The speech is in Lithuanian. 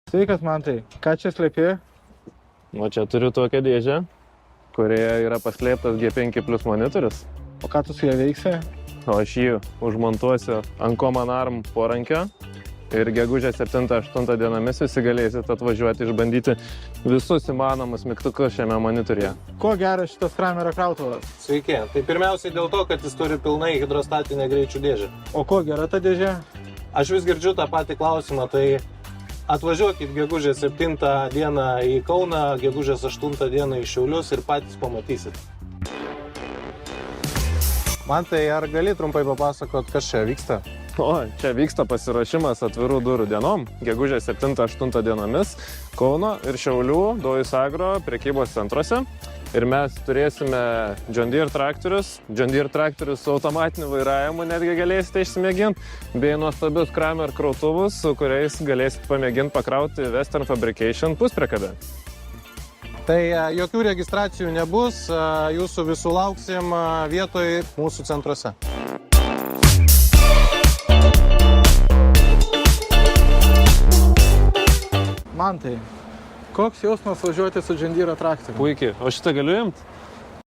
Sveikas, Mantai. Ką čia slėpi? O čia turiu tokią dėžę, kurioje yra paslėptas G5 Plus monitorius. O ką tu su ją veiksi? O aš jį užmontuosiu ant Common Arm porankio ir gegužės 7-8 dienomis visi galėsit atvažiuoti išbandyti visus įmanomus mygtukus šiame monitoriuje. Kuo geras šitas Kramerio krautuvas? Sveiki. Tai pirmiausiai dėl to, kad jis turi pilnai hidrostatinę greičių dėžę. O kuo gera ta dėžė? Aš vis girdžiu tą patį klausimą, tai atvažiuokit gegužės 7 dieną į Kauną, gegužės 8 dieną į Šiaulius ir patys pamatysit. Man tai ar gali trumpai papasakot, kas čia vyksta? O, čia vyksta pasiruošimas atvirų durų dienom, gegužės 7-8 dienomis Kauno ir Šiaulių Dojus Agro prekybos centruose. Ir mes turėsime John Deere traktorius su automatiniu vairavimu, netgi galėsite išsimėginti, bei nuostabius Kramer krautuvus, su kuriais galėsite pamėginti pakrauti Western Fabrication puspriekabę. Tai jokių registracijų nebus, jūsų visų lauksim vietoj mūsų centruose. Mantai, koks jausmas važiuoti su John Deere traktoriu? Puikiai. O šitą galiu imti?